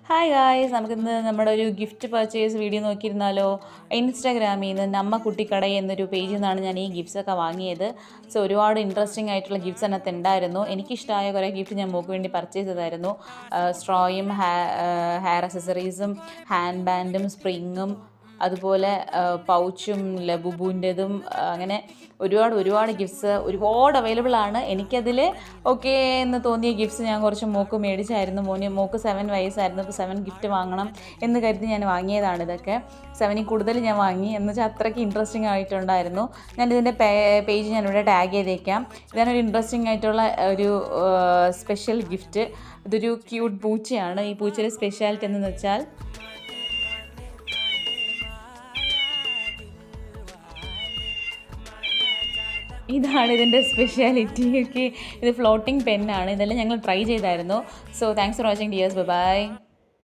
Hi guys, നമുക്കിന്ന് നമ്മുടെ ഒരു ഗിഫ്റ്റ് പർച്ചേസ് വീഡിയോ നോക്കിയിരുന്നാലോ. ഇൻസ്റ്റാഗ്രാമിൽ നിന്ന് നമ്മ കുട്ടിക്കട എന്നൊരു പേജിൽ നിന്നാണ് ഞാൻ ഈ ഗിഫ്റ്റ്സൊക്കെ വാങ്ങിയത്. സോ ഒരുപാട് ഇൻട്രസ്റ്റിംഗ് ആയിട്ടുള്ള ഗിഫ്റ്റ്സ് അതിനകത്ത് ഉണ്ടായിരുന്നു. എനിക്കിഷ്ടമായ കുറേ ഗിഫ്റ്റ് ഞാൻ മോൾക്ക് വേണ്ടി പർച്ചേസ് ചെയ്തായിരുന്നു. സ്ട്രോയും ഹെയർ അക്സസറീസും ഹാൻഡ് ബാൻഡും സ്പ്രിങ്ങും അതുപോലെ പൗച്ചും ലബുബൂൻ്റെതും അങ്ങനെ ഒരുപാട് ഗിഫ്റ്റ്സ് ഒരുപാട് അവൈലബിൾ ആണ്. എനിക്കതിൽ ഓക്കെ എന്ന് തോന്നിയ ഗിഫ്റ്റ്സ് ഞാൻ കുറച്ച് മോൾക്ക് മേടിച്ചായിരുന്നു. മോൾക്ക് 7 വയസ്സായിരുന്നു. അപ്പോൾ 7 ഗിഫ്റ്റ് വാങ്ങണം എന്ന് കരുതി ഞാൻ വാങ്ങിയതാണ്. ഇതൊക്കെ 7 കൂടുതൽ ഞാൻ വാങ്ങി എന്ന് വെച്ചാൽ അത്രയ്ക്ക് ഇൻട്രസ്റ്റിംഗ് ആയിട്ടുണ്ടായിരുന്നു. ഞാനിതിൻ്റെ പേജ് ഞാനിവിടെ ടാഗ് ചെയ്തേക്കാം. ഇതാണൊരു ഇൻട്രസ്റ്റിംഗ് ആയിട്ടുള്ള ഒരു സ്പെഷ്യൽ ഗിഫ്റ്റ്. ഇതൊരു ക്യൂട്ട് പൂച്ചയാണ്. ഈ പൂച്ചയുടെ സ്പെഷ്യാലിറ്റി എന്തെന്ന് വെച്ചാൽ ഇതാണ് ഇതിൻ്റെ സ്പെഷ്യാലിറ്റി. ഓക്കെ, ഇത് ഫ്ലോട്ടിംഗ് പെന്നാണ്. ഇതെല്ലാം ഞങ്ങൾ ട്രൈ ചെയ്തായിരുന്നു. So thanks for watching dears. By.